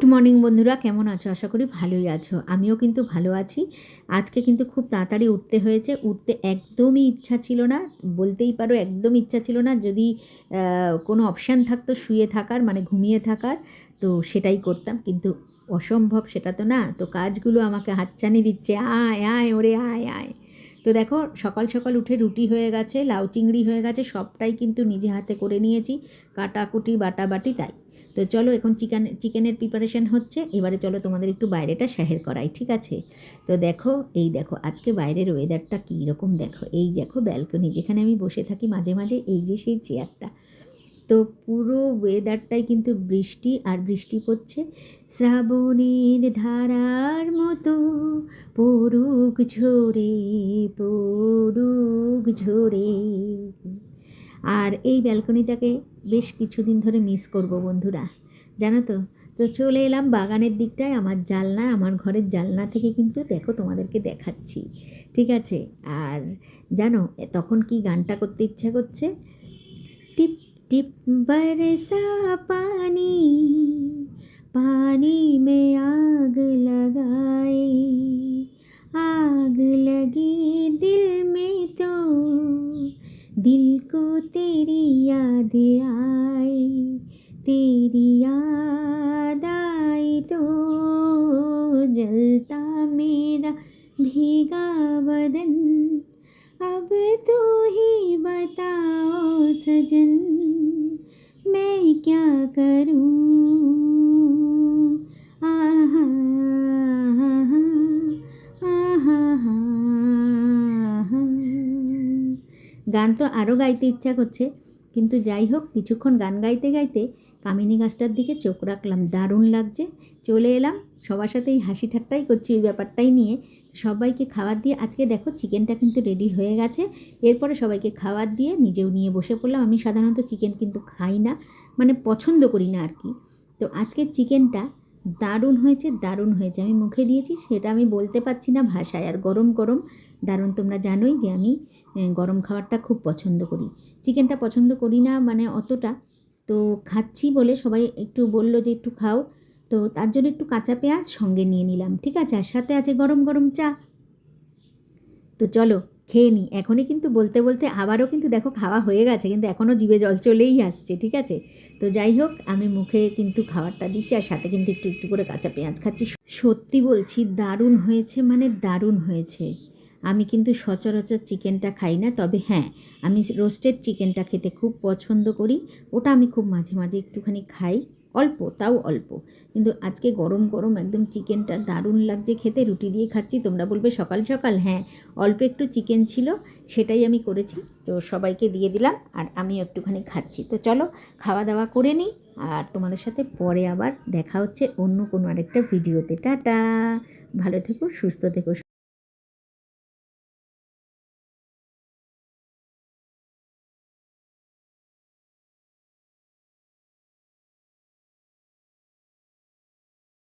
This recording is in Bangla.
গুড মর্নিং বন্ধুরা, কেমন আছো? আশা করি ভালোই আছো। আমিও কিন্তু ভালো আছি। আজকে কিন্তু খুব তাড়াতাড়ি উঠতে হয়েছে। উঠতে একদমই ইচ্ছা ছিল না, বলতেই পারো একদম ইচ্ছা ছিল না। যদি কোনো অপশান থাকতো শুয়ে থাকার, মানে ঘুমিয়ে থাকার, তো সেটাই করতাম। কিন্তু অসম্ভব সেটা তো না। তো কাজগুলো আমাকে হাতছানি দিচ্ছে, আয় আয় ওরে আয় আয়। তো দেখো, সকাল সকাল উঠে রুটি হয়ে গেছে, লাউ চিংড়ি হয়ে গেছে, সবটাই কিন্তু নিজে হাতে করে নিয়েছি, কাটাকুটি বাটাবাটি তাই। তো চলো, এখন চিকেনের প্রিপারেশন হচ্ছে। এবারে চলো তোমাদের একটু বাইরেটা শেয়ার করাই, ঠিক আছে? তো দেখো, এই দেখো আজকে বাইরের ওয়েদারটা কী রকম দেখো। এই দেখো ব্যালকনি, যেখানে আমি বসে থাকি মাঝে মাঝে, এই যে সেই চেয়ারটা। তো পুরো ওয়েদারটাই কিন্তু বৃষ্টি, আর বৃষ্টি পড়ছে শ্রাবণের ধারার মতো, পড়ুক ঝরে পড়ুক ঝরে। আর এই ব্যালকনিটাকে বেশ কিছুদিন ধরে মিস করব বন্ধুরা, জানো তো। তো চলে এলাম বাগানের দিকটায়, আমার ঘরের জানলা থেকে কিন্তু দেখো তোমাদেরকে দেখাচ্ছি, ঠিক আছে? আর জানো তখন কি গানটা করতে ইচ্ছা করছে? टिप टिप बरसा पानी, पानी में आग लगाए, आग लगी दिल में तो दिल को तेरी याद आए, तेरी याद आए तो जलता मेरा भीगा बदन, अब तू ही बताओ सजन, मैं क्या करूं? आहा आहा आहा आहा। গান তো আরও গাইতে ইচ্ছা করছে, কিন্তু যাই হোক, কিছুক্ষণ গান গাইতে গাইতে কামিনী গাছটার দিকে চোখ রাখলাম, দারুণ লাগছে। চলে এলাম, সবার সাথেই হাসি ঠাট্টাই করছি ওই ব্যাপারটাই নিয়ে। সবাইকে খাবার দিয়ে, আজকে দেখো চিকেনটা কিন্তু রেডি হয়ে গেছে। এরপরে সবাইকে খাবার দিয়ে নিজেও নিয়ে বসে পড়লাম। আমি সাধারণত চিকেন কিন্তু খাই না, মানে পছন্দ করি না আর কি। তো আজকে চিকেনটা দারুণ হয়েছে, দারুণ হয়েছে। আমি মুখে দিয়েছি, সেটা আমি বলতে পারছি না ভাষায়। আর গরম গরম দারুণ। তোমরা জানোই যে আমি গরম খাবারটা খুব পছন্দ করি। চিকেনটা পছন্দ করি না মানে অতটা, তো খাচ্ছি বলে সবাই একটু বলল যে একটু খাও, তো তার জন্য একটু কাঁচা পেঁয়াজ সঙ্গে নিয়ে নিলাম, ঠিক আছে? আর সাথে আছে গরম গরম চা। তো চলো খেয়ে নিই এখনই। কিন্তু বলতে বলতে আবারও কিন্তু দেখো খাওয়া হয়ে গেছে, কিন্তু এখনও জিভে জল চলেই আসছে, ঠিক আছে? তো যাই হোক, আমি মুখে কিন্তু খাবারটা দিচ্ছি, আর সাথে কিন্তু একটু একটু করে কাঁচা পেঁয়াজ খাচ্ছি। সত্যি বলছি, দারুণ হয়েছে, মানে দারুণ হয়েছে। আমি কিন্তু সচরাচর চিকেনটা খাই না, তবে হ্যাঁ, আমি রোস্টেড চিকেনটা খেতে খুব পছন্দ করি। ওটা আমি খুব মাঝে মাঝে একটুখানি খাই, অল্প, তাও অল্প। কিন্তু আজকে গরম গরম একদম চিকেনটা দারুণ লাগছে খেতে। রুটি দিয়ে খাচ্ছি। তোমরা বলবে সকাল সকাল, হ্যাঁ, অল্প একটু চিকেন ছিল, সেটাই আমি করেছি। তো সবাইকে দিয়ে দিলাম, আর আমিও একটুখানি খাচ্ছি। তো চলো খাওয়া দাওয়া করে নিই, আর তোমাদের সাথে পরে আবার দেখা হচ্ছে অন্য কোনো আরেকটা ভিডিওতে। টাটা, ভালো থেকো, সুস্থ থেকো।